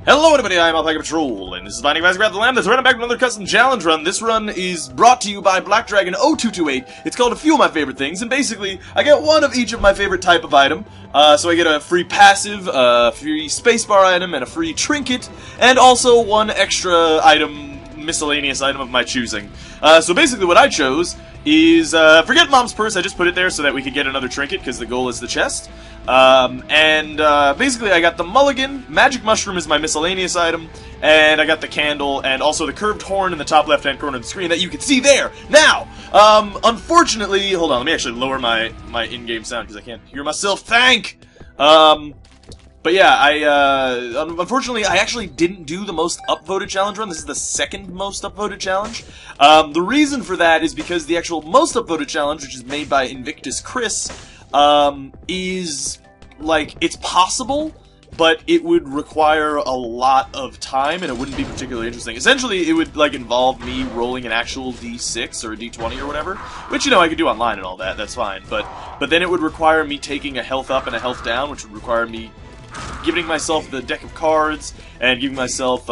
Hello everybody, I'm alpacapatrol, and this is Finding Grab the Lamb. That's right, I'm back with another custom challenge run. This run is brought to you by Black Dragon 0228. It's called A Few of My Favorite Things, and basically, I get one of each of my favorite type of item. So I get a free passive, a free spacebar item, and a free trinket, and also one extra item, miscellaneous item of my choosing. So basically what I chose is, forget Mom's Purse, I just put it there so that we could get another trinket, because the goal is the chest. Basically I got the Mulligan, Magic Mushroom is my miscellaneous item, and I got the candle, and also the curved horn in the top left-hand corner of the screen that you can see there! Now, unfortunately, hold on, let me actually lower my in-game sound, because I can't hear myself think! But yeah, unfortunately, I actually didn't do the most upvoted challenge run. This is the second most upvoted challenge. The reason for that is because the actual most upvoted challenge, which is made by Invictus Chris, is, like, it's possible, but it would require a lot of time, and it wouldn't be particularly interesting. Essentially, it would, like, involve me rolling an actual D6 or a D20 or whatever, which, you know, I could do online and all that, that's fine, but then it would require me taking a health up and a health down, which would require me giving myself the deck of cards, and giving myself,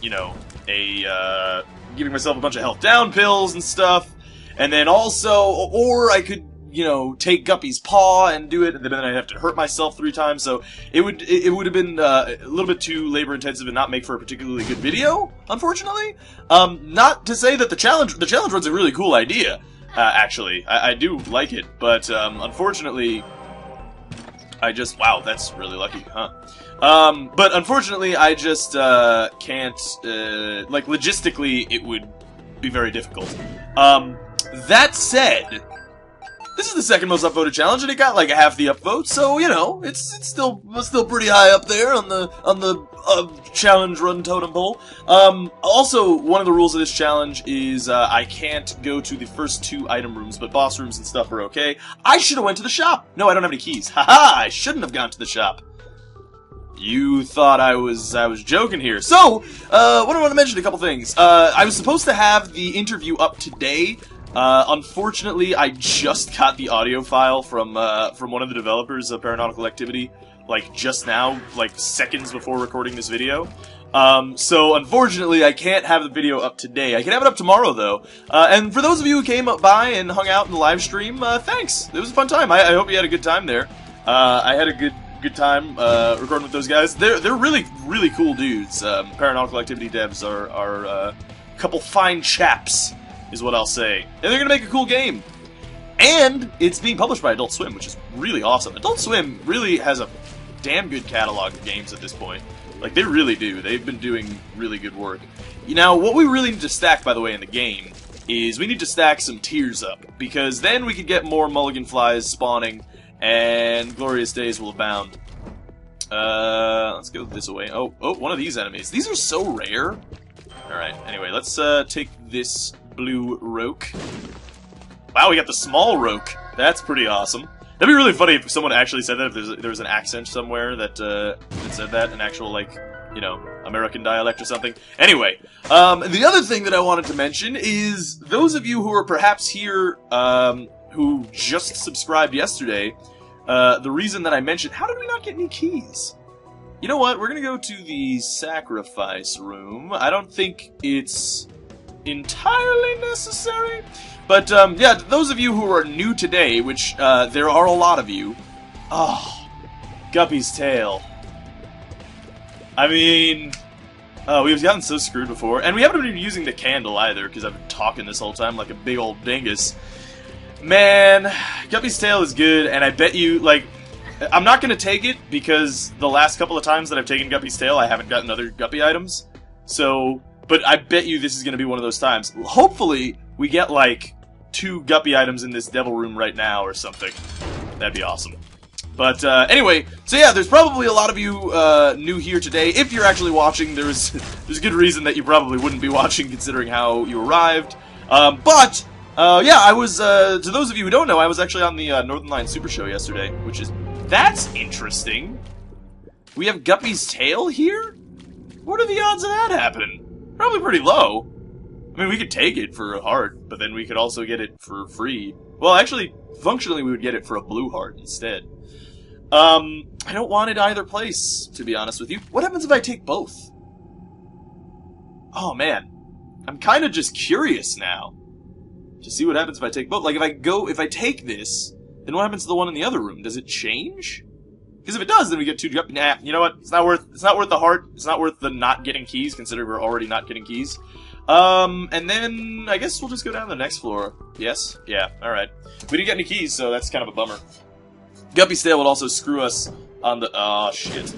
you know, giving myself a bunch of health down pills and stuff, and then also, or I could, you know, take Guppy's paw and do it, and then I'd have to hurt myself 3 times, so it would have been a little bit too labor-intensive and not make for a particularly good video, unfortunately. Not to say that the challenge run's a really cool idea, actually. I do like it, but, unfortunately, wow, that's really lucky, huh? But unfortunately, I just, can't, like, logistically, it would be very difficult. That said, this is the second most upvoted challenge, and it got, like, half the upvote, so, you know, it's still pretty high up there on the challenge run totem pole. Also, one of the rules of this challenge is, I can't go to the first 2 item rooms, but boss rooms and stuff are okay. I should've went to the shop! No, I don't have any keys. Haha! I shouldn't have gone to the shop. You thought I was joking here. So, what I want to mention, a couple things. I was supposed to have the interview up today. Unfortunately, I just got the audio file from one of the developers of Paranormal Activity, like, just now, like, seconds before recording this video. So, unfortunately, I can't have the video up today. I can have it up tomorrow, though. And for those of you who came up by and hung out in the live stream, thanks! It was a fun time. I hope you had a good time there. I had a good time, recording with those guys. They're really, really cool dudes. Paranormal Activity devs are a couple fine chaps, is what I'll say. And they're gonna make a cool game. And it's being published by Adult Swim, which is really awesome. Adult Swim really has a damn good catalog of games at this point. Like, they really do. They've been doing really good work. Now, what we really need to stack, by the way, in the game, is we need to stack some tiers up, because then we could get more Mulligan flies spawning, and glorious days will abound. Let's go this way. Oh, one of these enemies. These are so rare. Alright, anyway, let's take this blue roke. Wow, we got the small roke. That's pretty awesome. That'd be really funny if someone actually said that, if there was an accent somewhere that said that, an actual, like, you know, American dialect or something. Anyway, the other thing that I wanted to mention is, those of you who are perhaps here, who just subscribed yesterday, the reason that I mentioned, how did we not get any keys? You know what, we're gonna go to the sacrifice room. I don't think it's entirely necessary, but, yeah, those of you who are new today, which, there are a lot of you, oh, Guppy's tail. I mean, we've gotten so screwed before, and we haven't been using the candle either, because I've been talking this whole time like a big old dingus. Man, Guppy's tail is good, and I bet you, like, I'm not gonna take it, because the last couple of times that I've taken Guppy's tail, I haven't gotten other Guppy items, so, but I bet you this is gonna be one of those times. Hopefully, we get, like, 2 Guppy items in this devil room right now, or something. That'd be awesome. But, anyway, so yeah, there's probably a lot of you, new here today. If you're actually watching, there's a good reason that you probably wouldn't be watching, considering how you arrived. Yeah, I was, to those of you who don't know, I was actually on the, Northern Line Super Show yesterday, which is, that's interesting. We have Guppy's tail here? What are the odds of that happening? Probably pretty low. I mean, we could take it for a heart, but then we could also get it for free. Well, actually, functionally, we would get it for a blue heart instead. I don't want it either place, to be honest with you. What happens if I take both? Oh, man. I'm kind of just curious now to see what happens if I take both. Like, if I take this, then what happens to the one in the other room? Does it change? Because if it does, then we get 2 jump. Nah, you know what? It's not worth the heart. It's not worth the not getting keys, considering we're already not getting keys. And then I guess we'll just go down to the next floor. Yes? Yeah, alright. We didn't get any keys, so that's kind of a bummer. Guppy's Tale would also screw us on the... Oh, shit.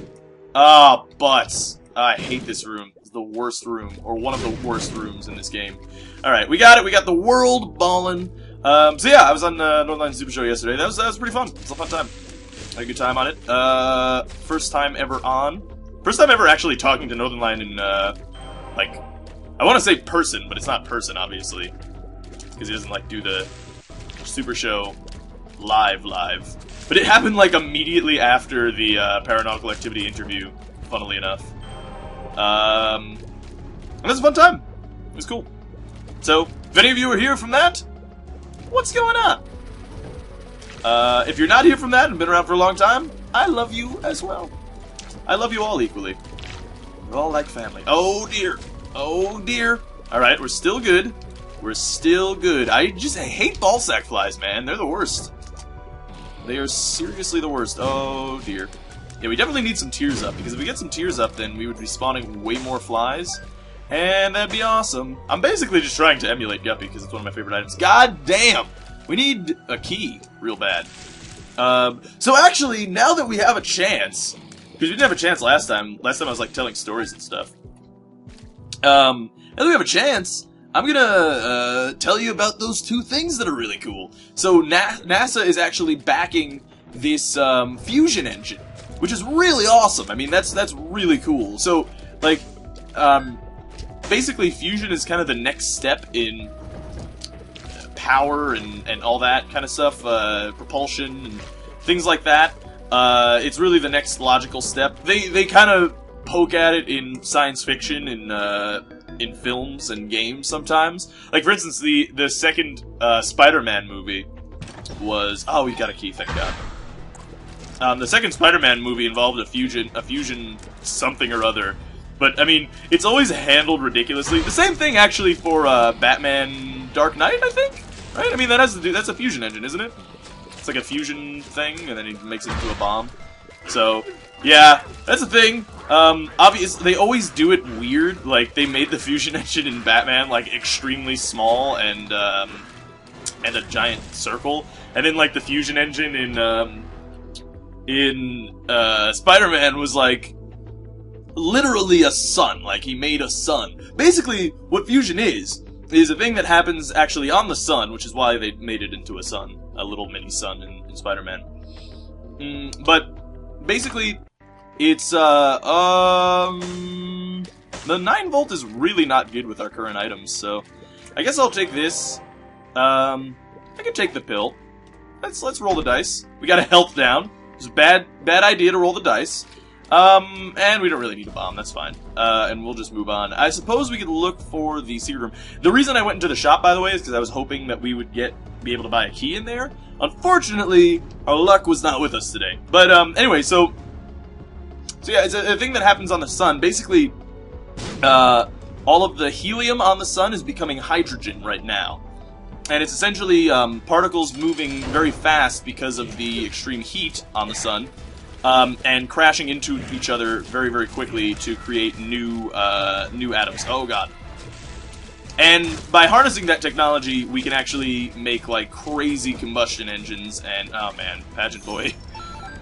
Ah, butts. I hate this room. It's the worst room, or one of the worst rooms in this game. Alright, we got it. We got the world ballin'. So yeah, I was on Northern Super Show yesterday. That was pretty fun. It was a fun time. Had a good time on it. First time ever on. First time ever actually talking to Northern Lion in, like... I want to say person, but it's not person, obviously. Because he doesn't, like, do the Super Show live. But it happened, like, immediately after the Paranormal Activity interview, funnily enough. And it was a fun time. It was cool. So, if any of you are here from that, what's going on? If you're not here from that and been around for a long time, I love you as well. I love you all equally. We're all like family. Oh, dear. Oh, dear. Alright, we're still good. We're still good. I hate ballsack flies, man. They're the worst. They are seriously the worst. Oh, dear. Yeah, we definitely need some tears up, because if we get some tears up, then we would be spawning way more flies, and that'd be awesome. I'm basically just trying to emulate Guppy, because it's one of my favorite items. God damn! We need a key real bad. So actually, now that we have a chance, because we didn't have a chance last time I was, like, telling stories and stuff. Now that we have a chance, I'm gonna tell you about those 2 things that are really cool. So NASA is actually backing this fusion engine, which is really awesome. I mean, that's really cool. So, like, basically fusion is kind of the next step in power and all that kind of stuff, propulsion and things like that. It's really the next logical step. They kind of poke at it in science fiction in films and games sometimes. Like, for instance, the second Spider-Man movie was... Oh, we got a key, thank God. The second Spider-Man movie involved a fusion something or other. But, I mean, it's always handled ridiculously. The same thing, actually, for Batman Dark Knight, I think? Right? I mean, that's a fusion engine, isn't it? It's like a fusion thing, and then he makes it into a bomb. So, yeah, that's a thing. Obviously, they always do it weird. Like, they made the fusion engine in Batman, like, extremely small and a giant circle. And then, like, the fusion engine in Spider-Man was, like, literally a sun. Like, he made a sun. Basically, what fusion is a thing that happens actually on the sun, which is why they made it into a sun. A little mini sun in Spider-Man. But, basically... It's, the 9-volt is really not good with our current items, so... I guess I'll take this. I can take the pill. Let's roll the dice. We got a health down. It's a bad idea to roll the dice. And we don't really need a bomb, that's fine. And we'll just move on. I suppose we could look for the secret room. The reason I went into the shop, by the way, is because I was hoping that we would be able to buy a key in there. Unfortunately, our luck was not with us today. But, anyway, So yeah, it's a thing that happens on the sun. Basically, all of the helium on the sun is becoming hydrogen right now. And it's essentially particles moving very fast because of the extreme heat on the sun, and crashing into each other very, very quickly to create new atoms. Oh, God. And by harnessing that technology, we can actually make, like, crazy combustion engines and... Oh, man, Pageant Boy.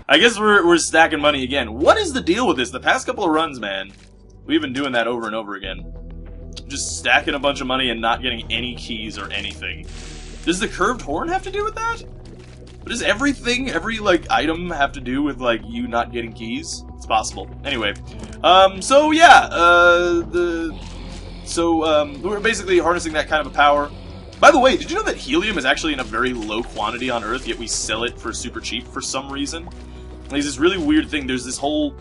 I guess we're stacking money again. What is the deal with this? The past couple of runs, man, we've been doing that over and over again. Just stacking a bunch of money and not getting any keys or anything. Does the curved horn have to do with that? But does every, like, item have to do with, like, you not getting keys? It's possible. Anyway. So, yeah, we're basically harnessing that kind of a power. By the way, did you know that helium is actually in a very low quantity on Earth, yet we sell it for super cheap for some reason? There's this really weird thing. There's this whole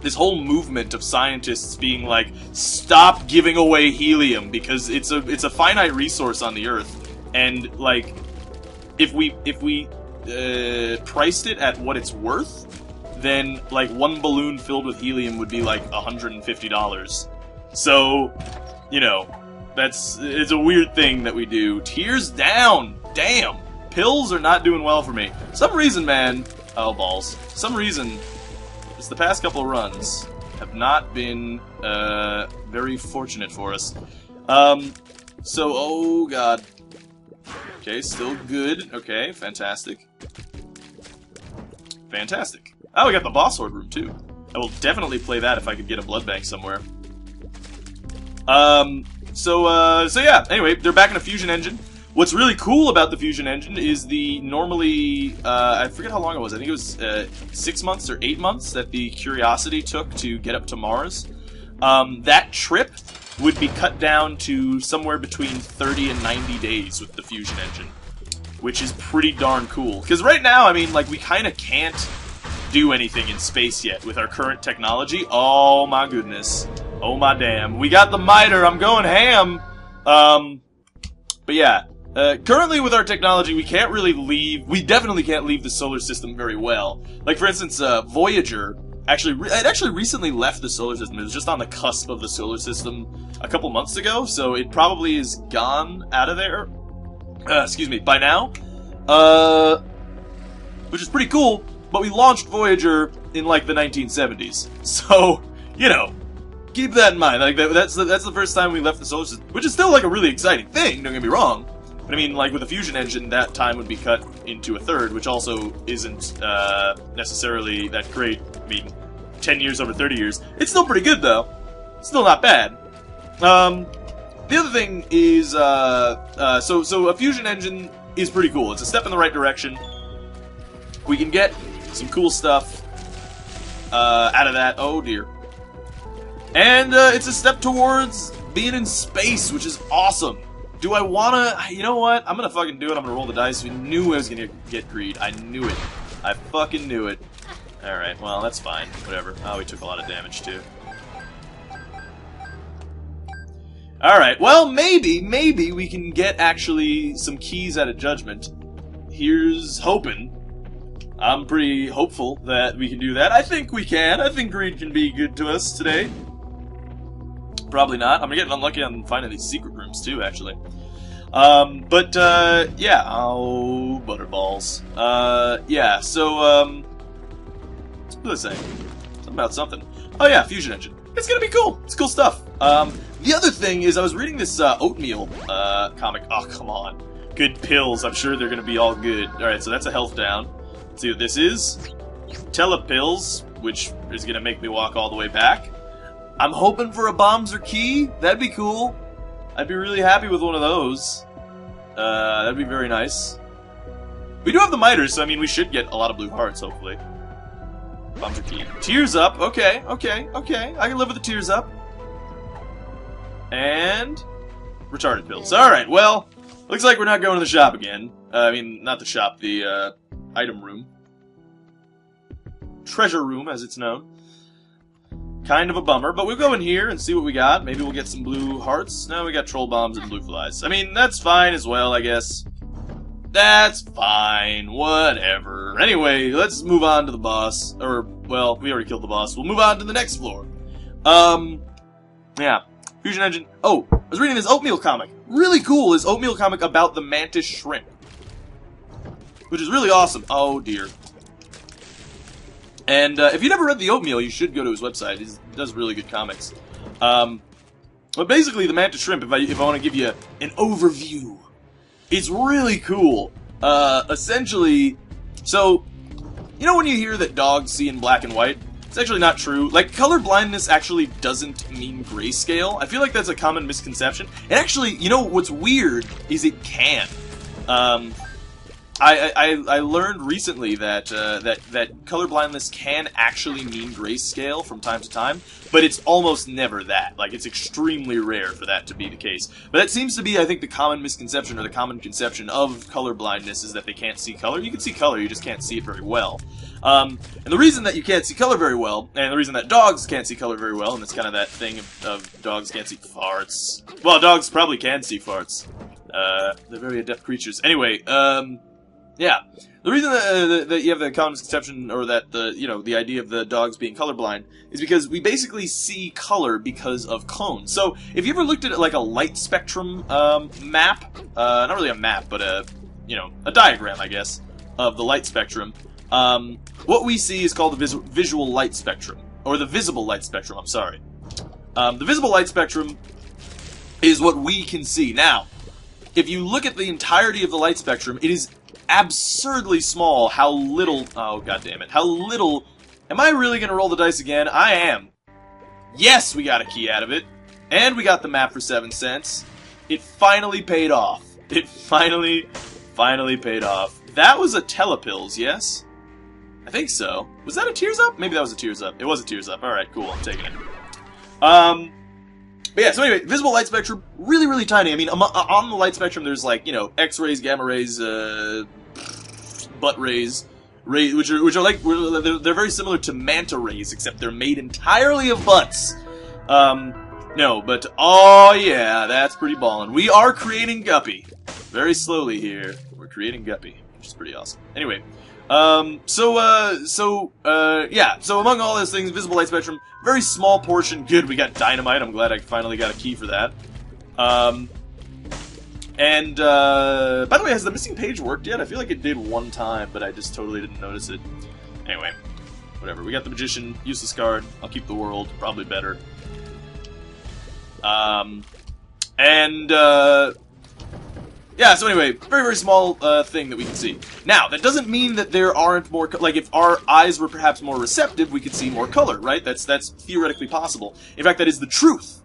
movement of scientists being like, stop giving away helium because it's a finite resource on the Earth, and like if we priced it at what it's worth, then like one balloon filled with helium would be like $150. So, you know, it's a weird thing that we do. Tears down! Damn! Pills are not doing well for me. Some reason, man... Oh, balls. Some reason, just the past couple of runs have not been very fortunate for us. So, oh god. Okay, still good. Okay, fantastic. Fantastic. Oh, we got the boss horde room, too. I will definitely play that if I could get a blood bank somewhere. So yeah, anyway, they're back in a fusion engine. What's really cool about the fusion engine is the normally, I forget how long it was, I think it was 6 months or 8 months that the Curiosity took to get up to Mars. That trip would be cut down to somewhere between 30 and 90 days with the fusion engine, which is pretty darn cool. Because right now, I mean, like, we kind of can't do anything in space yet with our current technology. Oh my goodness. Oh my damn. We got the miter, I'm going ham! But yeah. Currently with our technology, we can't really leave... We definitely can't leave the solar system very well. Like, for instance, Voyager... it actually recently left the solar system. It was just on the cusp of the solar system a couple months ago, so it probably is gone out of there. Excuse me, by now. Which is pretty cool, but we launched Voyager in, like, the 1970s. So, you know, keep that in mind. Like, that's the first time we left the solar system, which is still, like, a really exciting thing, don't get me wrong. But I mean, like, with a fusion engine, that time would be cut into a third, which also isn't necessarily that great. I mean, 10 years over 30 years. It's still pretty good, though. Still not bad. The other thing is, so a fusion engine is pretty cool. It's a step in the right direction. We can get some cool stuff out of that. Oh, dear. And it's a step towards being in space, which is awesome. Do I wanna... You know what? I'm gonna fucking do it. I'm gonna roll the dice. We knew I was gonna get greed. I knew it. I fucking knew it. Alright, well, that's fine. Whatever. Oh, we took a lot of damage, too. Alright, well, maybe we can get, actually, some keys out of Judgment. Here's hoping. I'm pretty hopeful that we can do that. I think we can. I think greed can be good to us today. Probably not. I'm getting unlucky on finding these secret rooms, too, actually. Yeah. Oh, butterballs. Yeah, so, what was I saying? Something about something. Oh, yeah, fusion engine. It's gonna be cool. It's cool stuff. The other thing is, I was reading this, oatmeal, comic. Oh, come on. Good pills. I'm sure they're gonna be all good. Alright, so that's a health down. Let's see what this is. Telepills, which is gonna make me walk all the way back. I'm hoping for a bombs or key. That'd be cool. I'd be really happy with one of those. That'd be very nice. We do have the miters, so I mean we should get a lot of blue hearts, hopefully. Bombs or key. Tears up. Okay. I can live with the tears up. And... retarded pills. Alright, well, looks like we're not going to the shop again. I mean, not the shop, the, item room. Treasure room, as it's known. Kind of a bummer, but we'll go in here and see what we got. Maybe we'll get some blue hearts. No, we got troll bombs and blue flies. I mean, that's fine as well, I guess. That's fine. Whatever. Anyway, let's move on to the boss. Or, well, we already killed the boss. We'll move on to the next floor. Yeah. Fusion engine. Oh, I was reading this oatmeal comic. Really cool, this oatmeal comic about the Mantis shrimp. Which is really awesome. Oh, dear. And if you never read the Oatmeal, you should go to his website. He does really good comics. But basically, the Mantis Shrimp, if I want to give you an overview, it's really cool. Essentially, so, you know when you hear that dogs see in black and white? It's actually not true. Like, color blindness actually doesn't mean grayscale. I feel like that's a common misconception. And actually, you know, what's weird is it can. I learned recently that that color blindness can actually mean grayscale from time to time, but it's almost never that. Like, it's extremely rare for that to be the case. But that seems to be, I think, the common misconception or the common conception of color blindness is that they can't see color. You can see color, you just can't see it very well. And the reason that you can't see color very well, and the reason that dogs can't see color very well, and it's kind of that thing of dogs can't see farts. Well, dogs probably can see farts. They're very adept creatures. Anyway, Yeah. The reason that you have the common misconception, or that the idea of the dogs being colorblind, is because we basically see color because of clones. So if you ever looked at like a light spectrum map, not really a map, but a diagram, I guess, of the light spectrum, what we see is called the visual light spectrum, or the visible light spectrum. I'm sorry. The visible light spectrum is what we can see. Now, if you look at the entirety of the light spectrum, it is absurdly small how little... Oh, god damn it. How little... Am I really going to roll the dice again? I am. Yes, we got a key out of it. And we got the map for 7 cents. It finally paid off. It finally paid off. That was a telepills, yes? I think so. Was that a Tears Up? Maybe that was a Tears Up. It was a Tears Up. Alright, cool. I'm taking it. But yeah, so anyway, visible light spectrum, really, really tiny. I mean, on the light spectrum, there's like, X-rays, gamma rays, butt rays, which are like, they're very similar to manta rays, except they're made entirely of butts. No, but, oh yeah, that's pretty ballin'. We are creating Guppy. Very slowly here, we're creating Guppy, which is pretty awesome. Anyway, yeah, so among all those things, visible light spectrum, very small portion. Good, we got dynamite. I'm glad I finally got a key for that. By the way, has the missing page worked yet? I feel like it did one time, but I just totally didn't notice it. Anyway, whatever. We got the magician, useless card. I'll keep the world, probably better. Yeah, so anyway, very, very small thing that we can see. Now, that doesn't mean that there aren't more... Like, if our eyes were perhaps more receptive, we could see more color, right? That's theoretically possible. In fact, that is the truth.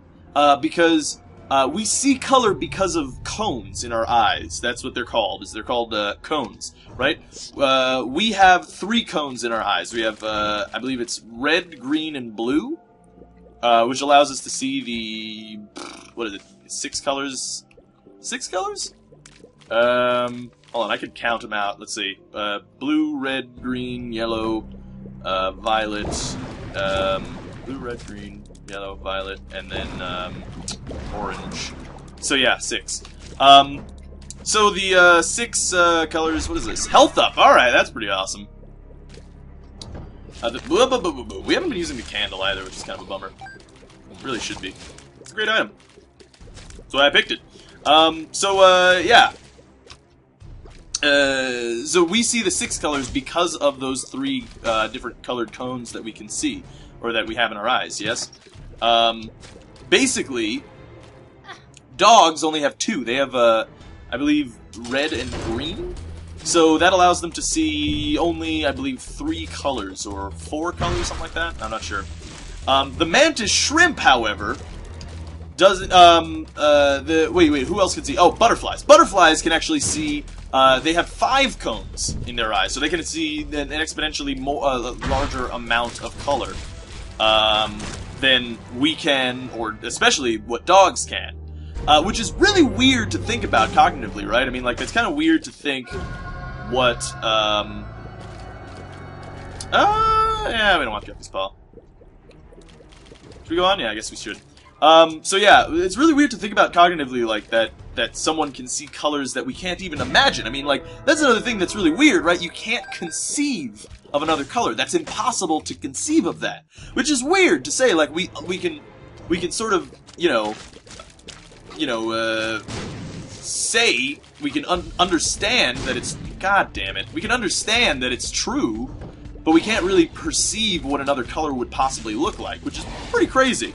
Because we see color because of cones in our eyes. That's what they're called. They're called cones, right? We have 3 cones in our eyes. We have, I believe it's red, green, and blue, which allows us to see the... What is it? 6 colors? 6 colors? Hold on, I could count them out. Let's see. Blue, red, green, yellow, violet, blue, red, green, yellow, violet, and then, orange. So yeah, 6. So the, 6, colors, what is this? Health up! Alright, that's pretty awesome. We haven't been using the candle either, which is kind of a bummer. It really should be. It's a great item. That's why I picked it. Yeah. So we see the 6 colors because of those 3 different colored cones that we can see, or that we have in our eyes, yes? Basically, dogs only have 2. They have, I believe, red and green? So that allows them to see only, I believe, 3 colors, or 4 colors, something like that? I'm not sure. The mantis shrimp, however, doesn't, wait, who else can see? Oh, butterflies. Butterflies can actually see... they have 5 cones in their eyes, so they can see an exponentially larger amount of color than we can, or especially what dogs can. Which is really weird to think about cognitively, right? I mean, like, it's kind of weird to think what, yeah, we don't want to get this paw. Should we go on? Yeah, I guess we should. So yeah, it's really weird to think about cognitively, like, that someone can see colors that we can't even imagine. I mean, like, that's another thing that's really weird, right? You can't conceive of another color. That's impossible to conceive of that. Which is weird to say, like, we can sort of, say, we can understand that it's, god damn it, we can understand that it's true, but we can't really perceive what another color would possibly look like, which is pretty crazy.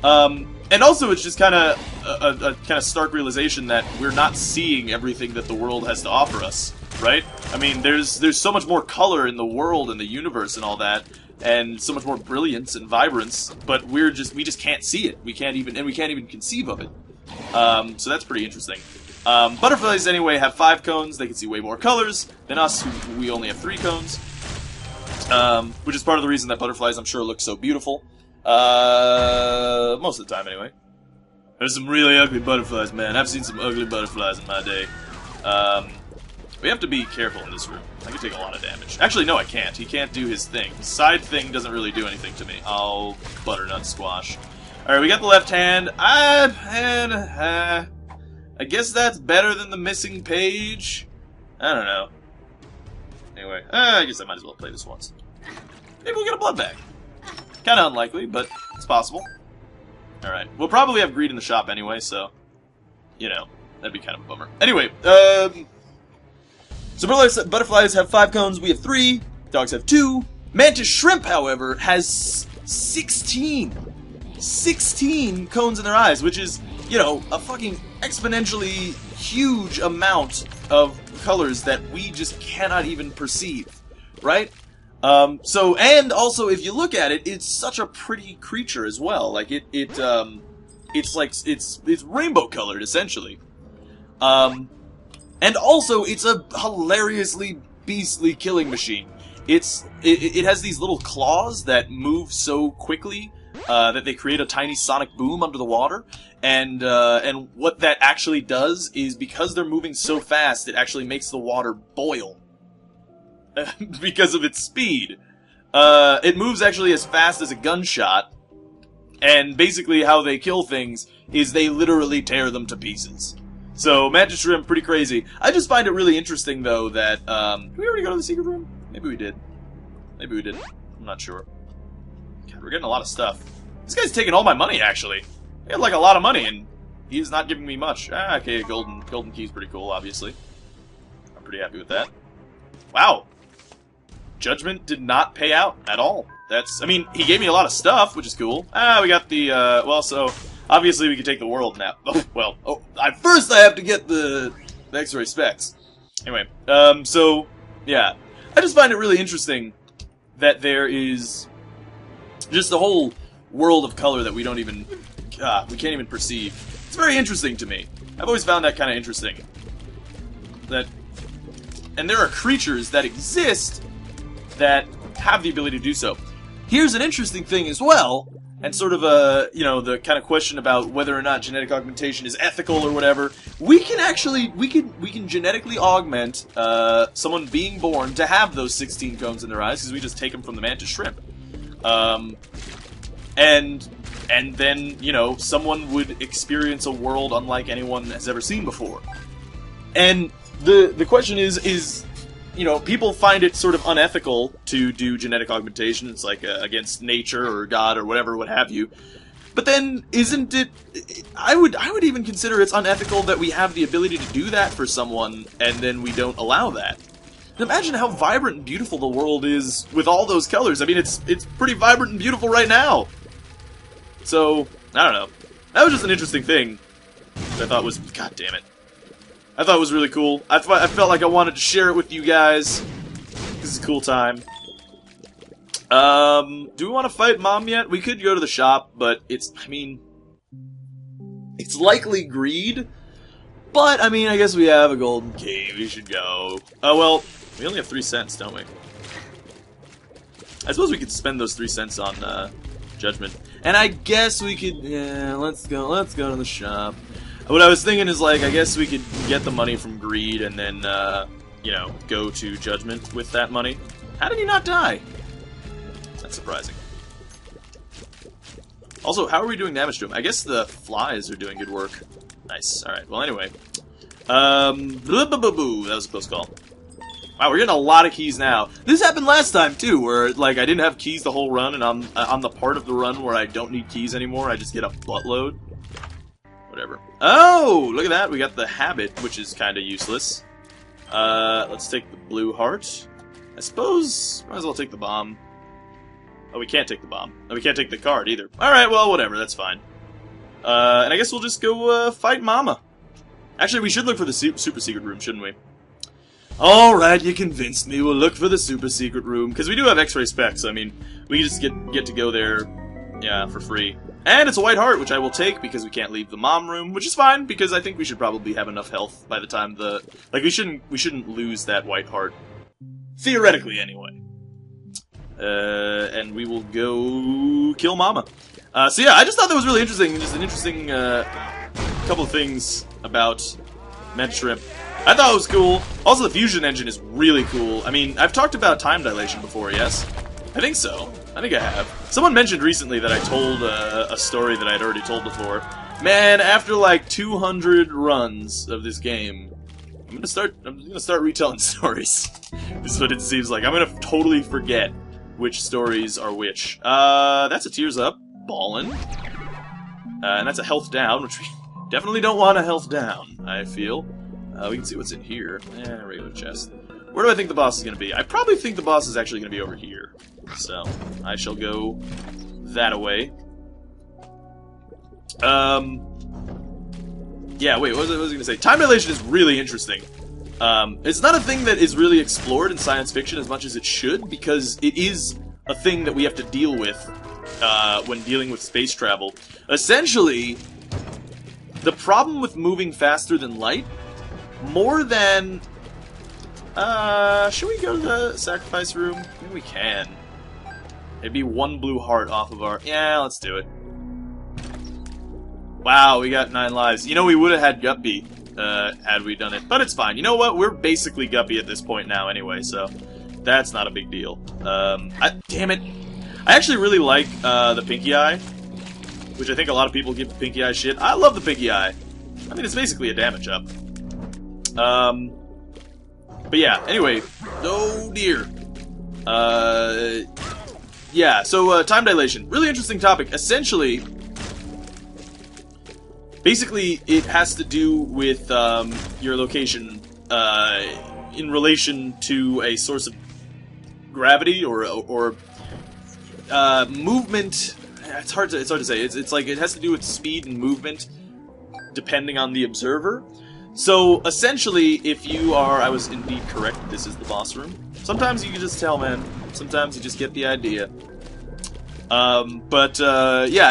And also, it's just kind of a kind of stark realization that we're not seeing everything that the world has to offer us, right? I mean, there's so much more color in the world and the universe and all that, and so much more brilliance and vibrance, but we just can't see it. We can't even conceive of it. So that's pretty interesting. Butterflies, anyway, have 5 cones. They can see way more colors than us, who we only have 3 cones. Which is part of the reason that butterflies, I'm sure, look so beautiful. Most of the time, anyway. There's some really ugly butterflies, man. I've seen some ugly butterflies in my day. We have to be careful in this room. I can take a lot of damage. Actually, no, I can't. He can't do his thing. His side thing doesn't really do anything to me. Oh, butternut squash. Alright, we got the left hand. I guess that's better than the missing page. I don't know. Anyway, I guess I might as well play this once. Maybe we'll get a blood bag. Kind of unlikely, but it's possible. Alright, we'll probably have greed in the shop anyway, so, you know, that'd be kind of a bummer. Anyway, so butterflies have 5 cones, we have 3, dogs have 2. Mantis shrimp, however, has 16 cones in their eyes, which is, you know, a fucking exponentially huge amount of colors that we just cannot even perceive, right? So, and also, if you look at it, it's such a pretty creature as well. Like, it's rainbow colored, essentially. And also, it's a hilariously beastly killing machine. It has these little claws that move so quickly, that they create a tiny sonic boom under the water. And what that actually does is, because they're moving so fast, it actually makes the water boil. Because of its speed. It moves actually as fast as a gunshot, and basically how they kill things is they literally tear them to pieces. So, Mantis Shrimp, pretty crazy. I just find it really interesting, though, that, did we already go to the secret room? Maybe we did. Maybe we didn't. I'm not sure. God, we're getting a lot of stuff. This guy's taking all my money, actually. He had, like, a lot of money, and he's not giving me much. Ah, okay, golden key's pretty cool, obviously. I'm pretty happy with that. Wow. Judgment did not pay out at all. I mean, he gave me a lot of stuff, which is cool. Ah, we got the, well, so, obviously we could take the world now. Oh, well, first I have to get the X-ray specs. Anyway, so, yeah. I just find it really interesting that there is just a whole world of color that we don't even, we can't even perceive. It's very interesting to me. I've always found that kind of interesting. And there are creatures that exist that have the ability to do so. Here's an interesting thing as well, and sort of a, you know, the kind of question about whether or not genetic augmentation is ethical or whatever. We can actually, we can genetically augment someone being born to have those 16 cones in their eyes, because we just take them from the Mantis shrimp. And then, you know, someone would experience a world unlike anyone has ever seen before. And the question is, you know, people find it sort of unethical to do genetic augmentation. It's like against nature or God or whatever, what have you. But then, isn't it... I would even consider it's unethical that we have the ability to do that for someone, and then we don't allow that. And imagine how vibrant and beautiful the world is with all those colors. I mean, it's pretty vibrant and beautiful right now. So, I don't know. That was just an interesting thing that I thought was... God damn it. I thought it was really cool. I felt like I wanted to share it with you guys. This is a cool time. Do we want to fight Mom yet? We could go to the shop, but it's, I mean... It's likely greed. But, I mean, I guess we have a golden key. We should go. Oh, well, we only have 3 cents, don't we? I suppose we could spend those 3 cents on, Judgment. And I guess we could... Yeah, let's go to the shop. What I was thinking is, like, I guess we could get the money from greed and then, you know, go to Judgment with that money. How did he not die? That's surprising. Also, how are we doing damage to him? I guess the flies are doing good work. Nice. Alright, well, anyway. That was a close call. Wow, we're getting a lot of keys now. This happened last time, too, where, like, I didn't have keys the whole run, and on the part of the run where I don't need keys anymore, I just get a buttload. Whatever. Oh, look at that. We got the habit, which is kind of useless. Let's take the blue heart. I suppose might as well take the bomb. Oh, we can't take the bomb. Oh, we can't take the card either. Alright, well, whatever. That's fine. And I guess we'll just go fight Mama. Actually, we should look for the super secret room, shouldn't we? Alright, you convinced me. We'll look for the super secret room. Because we do have X-ray specs. I mean, we just get to go there, yeah, for free. And it's a white heart, which I will take because we can't leave the mom room, which is fine because I think we should probably have enough health by the time we shouldn't lose that white heart. Theoretically, anyway. And we will go kill Mama. So yeah, I just thought that was really interesting. Just an interesting couple of things about Mantis Shrimp. I thought it was cool. Also, the fusion engine is really cool. I mean, I've talked about time dilation before, yes? I think so. I think I have. Someone mentioned recently that I told a story that I'd already told before. Man, after like 200 runs of this game, I'm gonna start retelling stories. This is what it seems like. I'm gonna totally forget which stories are which. That's a tears up. Ballin'. And that's a health down, which we definitely don't want a health down, I feel. We can see what's in here. Regular chest. Where do I think the boss is gonna be? I probably think the boss is actually gonna be over here. So, I shall go that away. Yeah, wait, what was I gonna say? Time dilation is really interesting. It's not a thing that is really explored in science fiction as much as it should, because it is a thing that we have to deal with when dealing with space travel. Essentially, the problem with moving faster than light, more than... should we go to the sacrifice room? Maybe we can. It'd be 1 blue heart off of our... Yeah, let's do it. Wow, we got 9 lives. You know, we would have had Guppy, had we done it. But it's fine. You know what? We're basically Guppy at this point now anyway, so that's not a big deal. Damn it. I actually really like, the Pinky Eye, which I think a lot of people give the Pinky Eye shit. I love the Pinky Eye. I mean, it's basically a damage up. But yeah, anyway. Oh, dear. Yeah, so, time dilation. Really interesting topic. Essentially... Basically, it has to do with your location in relation to a source of gravity or movement. It's hard to say. It's like it has to do with speed and movement, depending on the observer. So essentially, if you are, I was indeed correct. This is the boss room. Sometimes you can just tell, man. Sometimes you just get the idea. Yeah,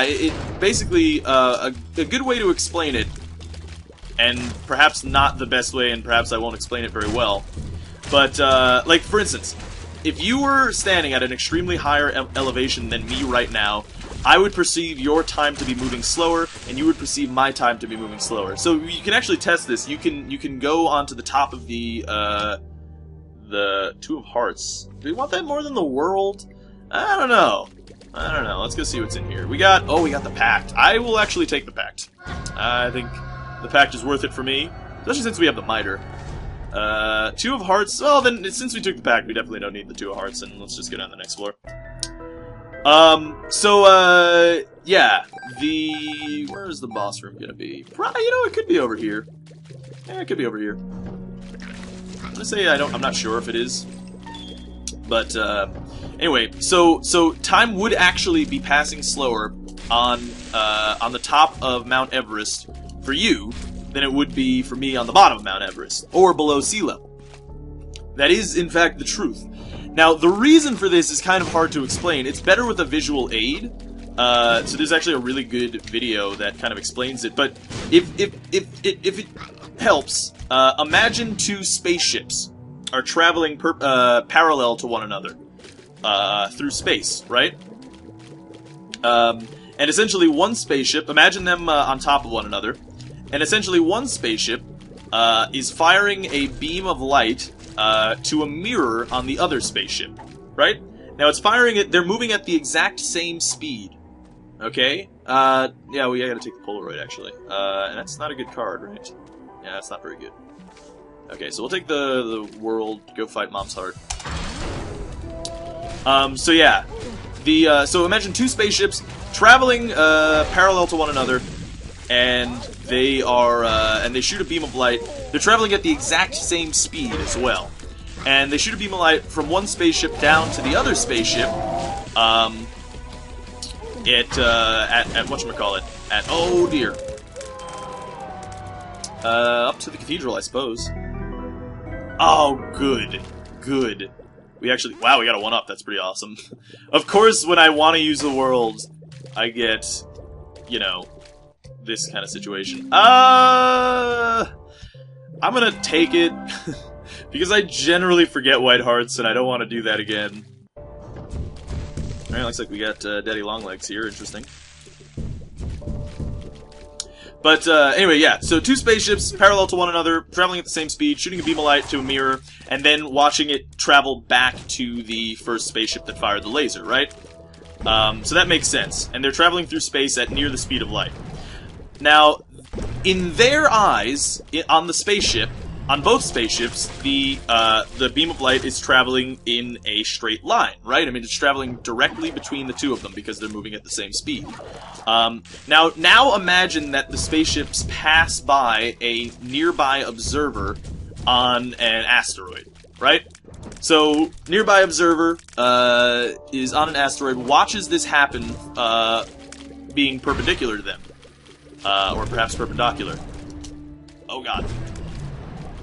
it basically, a good way to explain it, and perhaps not the best way, and perhaps I won't explain it very well, but, like, for instance, if you were standing at an extremely higher elevation than me right now, I would perceive your time to be moving slower, and you would perceive my time to be moving slower. So you can actually test this. You can go onto the top of the Two of Hearts. Do we want that more than the world? I don't know. Let's go see what's in here. We got the Pact. I will actually take the Pact. I think the Pact is worth it for me, especially since we have the Miter. Two of Hearts. Well, then, since we took the Pact, we definitely don't need the Two of Hearts, and let's just go down the next floor. Yeah, where is the boss room gonna be? Probably, you know, it could be over here. Yeah, it could be over here. I'm gonna say I'm not sure if it is. But, anyway, so time would actually be passing slower on the top of Mount Everest for you than it would be for me on the bottom of Mount Everest, or below sea level. That is, in fact, the truth. Now, the reason for this is kind of hard to explain. It's better with a visual aid. So there's actually a really good video that kind of explains it. But if it helps, imagine 2 spaceships are traveling parallel to one another through space, right? And essentially one spaceship, imagine them on top of one another, and essentially one spaceship is firing a beam of light to a mirror on the other spaceship, right? Now it's firing it, they're moving at the exact same speed, okay? Yeah, I gotta take the Polaroid, actually. And that's not a good card, right? Yeah, that's not very good. Okay, so we'll take the world, go fight Mom's heart. So yeah, so imagine 2 spaceships traveling parallel to one another, and they are and they shoot a beam of light. They're traveling at the exact same speed as well, and they shoot a beam of light from one spaceship down to the other spaceship. At whatchamacallit? At, oh dear, up to the cathedral, I suppose. Oh, good. We actually... Wow, we got a 1-up. That's pretty awesome. Of course, when I want to use the world, I get, you know, this kind of situation. I'm gonna take it, because I generally forget white hearts, and I don't want to do that again. Alright, looks like we got Daddy Longlegs here. Interesting. But, anyway, yeah, so 2 spaceships parallel to one another, traveling at the same speed, shooting a beam of light to a mirror, and then watching it travel back to the first spaceship that fired the laser, right? So that makes sense. And they're traveling through space at near the speed of light. Now, in their eyes, on the spaceship, on both spaceships, the beam of light is traveling in a straight line, right? I mean, it's traveling directly between the two of them because they're moving at the same speed. Now imagine that the spaceships pass by a nearby observer on an asteroid, right? So, nearby observer is on an asteroid, watches this happen, being perpendicular to them. Or perhaps perpendicular. Oh god.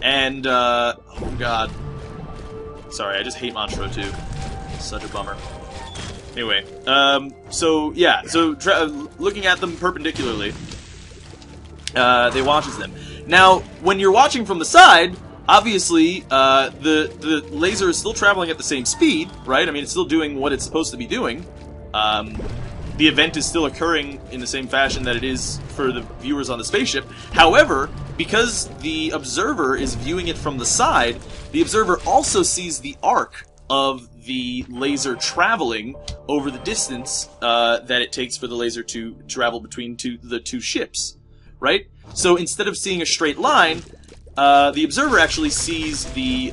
And, oh god. Sorry, I just hate Monstro too. Such a bummer. Anyway, so, yeah, so looking at them perpendicularly, they watches them. Now, when you're watching from the side, obviously, the laser is still traveling at the same speed, right? I mean, it's still doing what it's supposed to be doing. The event is still occurring in the same fashion that it is for the viewers on the spaceship. However, because the observer is viewing it from the side, the observer also sees the arc of the laser traveling over the distance that it takes for the laser to travel between the two ships, right? So instead of seeing a straight line, the observer actually sees the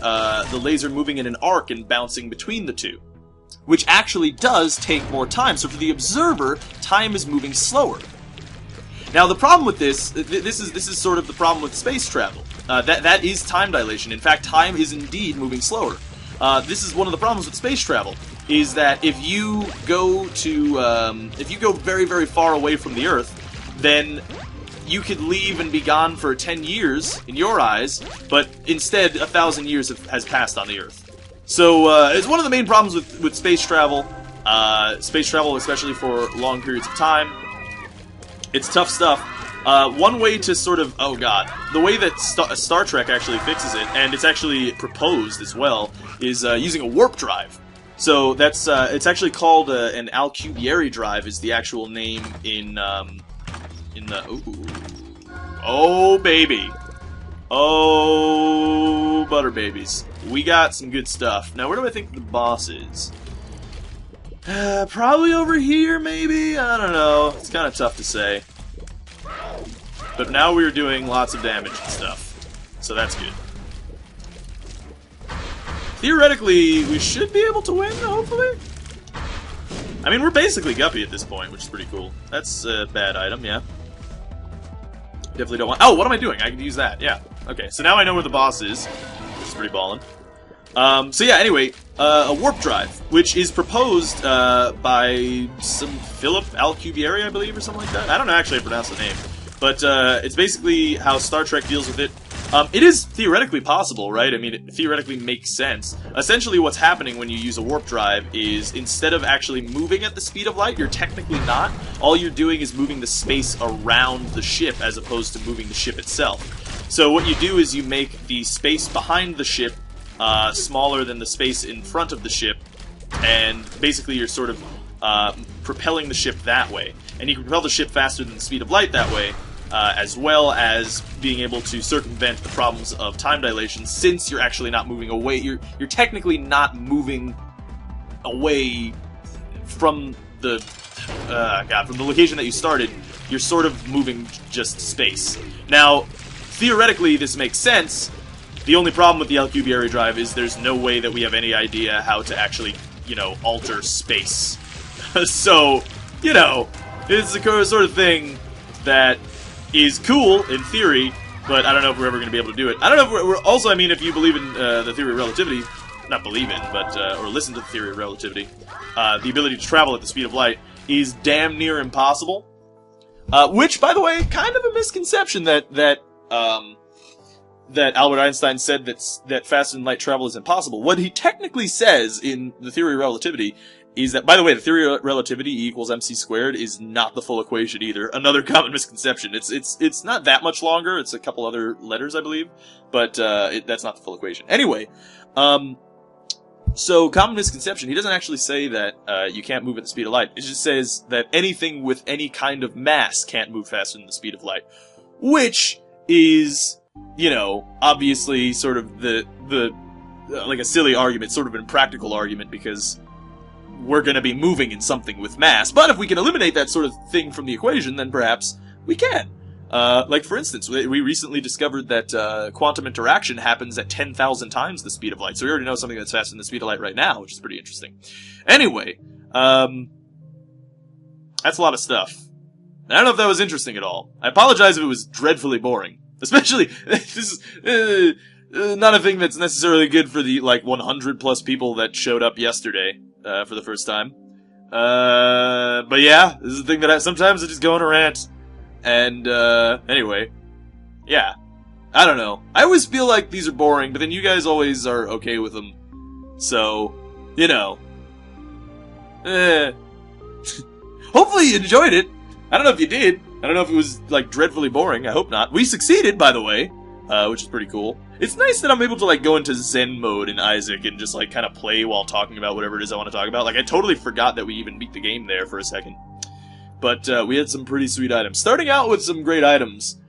laser moving in an arc and bouncing between the two, which actually does take more time. So for the observer, time is moving slower. Now the problem with this is sort of the problem with space travel. That is time dilation. In fact, time is indeed moving slower. This is one of the problems with space travel, is that if you go very, very far away from the Earth, then you could leave and be gone for 10 years, in your eyes, but instead 1,000 years has passed on the Earth. So, it's one of the main problems with space travel, especially for long periods of time. It's tough stuff. One way to sort of, oh god, the way that Star Trek actually fixes it, and it's actually proposed as well, is using a warp drive. So that's, it's actually called an Alcubierre drive is the actual name in the, ooh, oh baby. Oh, butter babies. We got some good stuff. Now, where do I think the boss is? Probably over here, maybe? I don't know. It's kind of tough to say. But now we're doing lots of damage and stuff. So that's good. Theoretically, we should be able to win, hopefully? I mean, we're basically Guppy at this point, which is pretty cool. That's a bad item, yeah. Definitely don't want... Oh, what am I doing? I can use that, yeah. Okay, so now I know where the boss is, which is pretty ballin'. So yeah, anyway, a warp drive, which is proposed by some Philip Alcubierre, I believe, or something like that. I don't know actually how to pronounce the name. But it's basically how Star Trek deals with it. It is theoretically possible, right? I mean, it theoretically makes sense. Essentially what's happening when you use a warp drive is instead of actually moving at the speed of light, you're technically not. All you're doing is moving the space around the ship as opposed to moving the ship itself. So what you do is you make the space behind the ship smaller than the space in front of the ship, and basically you're sort of propelling the ship that way. And you can propel the ship faster than the speed of light that way, as well as being able to circumvent the problems of time dilation, since you're actually not moving away. You're technically not moving away from the from the location that you started. You're sort of moving just space. Now, theoretically, this makes sense. The only problem with the Alcubierre drive is there's no way that we have any idea how to actually, you know, alter space. So, you know, it's the sort of thing that is cool in theory, but I don't know if we're ever going to be able to do it. I don't know if we're also, I mean, if you believe in the theory of relativity, not believe in, but, or listen to the theory of relativity, the ability to travel at the speed of light is damn near impossible. Which, by the way, kind of a misconception that Albert Einstein said that faster than light travel is impossible. What he technically says in the theory of relativity is that, by the way, the theory of relativity, E equals mc squared, is not the full equation either. Another common misconception. It's not that much longer. It's a couple other letters, I believe, but that's not the full equation. Anyway, so common misconception. He doesn't actually say that you can't move at the speed of light. It just says that anything with any kind of mass can't move faster than the speed of light, which is, you know, obviously sort of the like a silly argument, sort of an impractical argument, because we're going to be moving in something with mass. But if we can eliminate that sort of thing from the equation, then perhaps we can. Like, for instance, we recently discovered that quantum interaction happens at 10,000 times the speed of light. So we already know something that's faster than the speed of light right now, which is pretty interesting. Anyway, that's a lot of stuff. I don't know if that was interesting at all. I apologize if it was dreadfully boring. Especially, this is not a thing that's necessarily good for the, like, 100 plus people that showed up yesterday for the first time. But yeah, this is the thing that sometimes I just go on a rant. And, anyway. Yeah. I don't know. I always feel like these are boring, but then you guys always are okay with them. So, you know. Hopefully you enjoyed it. I don't know if you did. I don't know if it was, like, dreadfully boring. I hope not. We succeeded, by the way, which is pretty cool. It's nice that I'm able to, like, go into Zen mode in Isaac and just, like, kind of play while talking about whatever it is I want to talk about. Like, I totally forgot that we even beat the game there for a second. But, we had some pretty sweet items. Starting out with some great items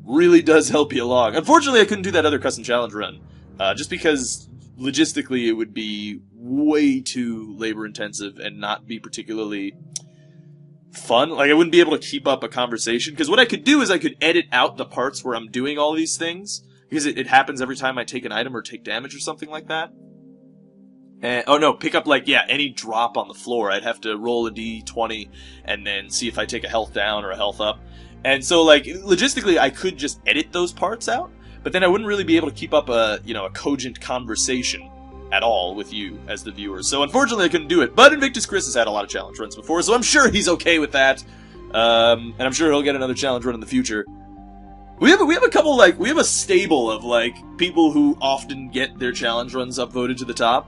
really does help you along. Unfortunately, I couldn't do that other custom challenge run. Just because, logistically, it would be way too labor-intensive and not be particularly fun. Like, I wouldn't be able to keep up a conversation. Because what I could do is I could edit out the parts where I'm doing all these things. Because it happens every time I take an item or take damage or something like that. And, oh no, pick up, like, yeah, any drop on the floor. I'd have to roll a d20 and then see if I take a health down or a health up. And so, like, logistically, I could just edit those parts out. But then I wouldn't really be able to keep up a cogent conversation at all with you as the viewer. So unfortunately I couldn't do it. But Invictus Chris has had a lot of challenge runs before, so I'm sure he's okay with that. And I'm sure he'll get another challenge run in the future. We have a couple, like, we have a stable of, like, people who often get their challenge runs upvoted to the top.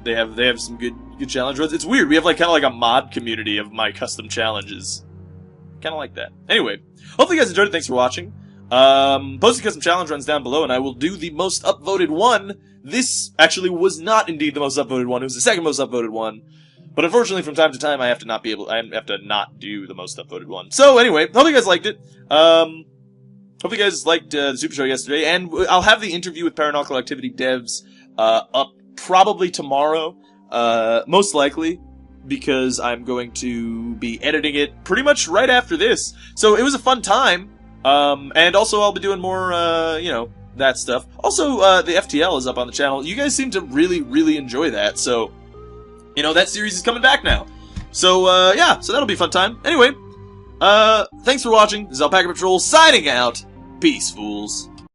They have some good challenge runs. It's weird. We have, like, kind of like a mod community of my custom challenges. Kind of like that. Anyway, hopefully you guys enjoyed it. Thanks for watching. Post the custom challenge runs down below, and I will do the most upvoted one. This actually was not indeed the most upvoted one. It was the second most upvoted one. But unfortunately, from time to time, I have to not do the most upvoted one. So anyway, hope you guys liked it. Hope you guys liked the Super Show yesterday, and I'll have the interview with Paranormal Activity devs up probably tomorrow, most likely, because I'm going to be editing it pretty much right after this. So it was a fun time. And also I'll be doing more, that stuff. Also, the FTL is up on the channel. You guys seem to really, really enjoy that, so, that series is coming back now. So, yeah, so that'll be a fun time. Anyway, thanks for watching. This is Alpacapatrol signing out. Peace, fools.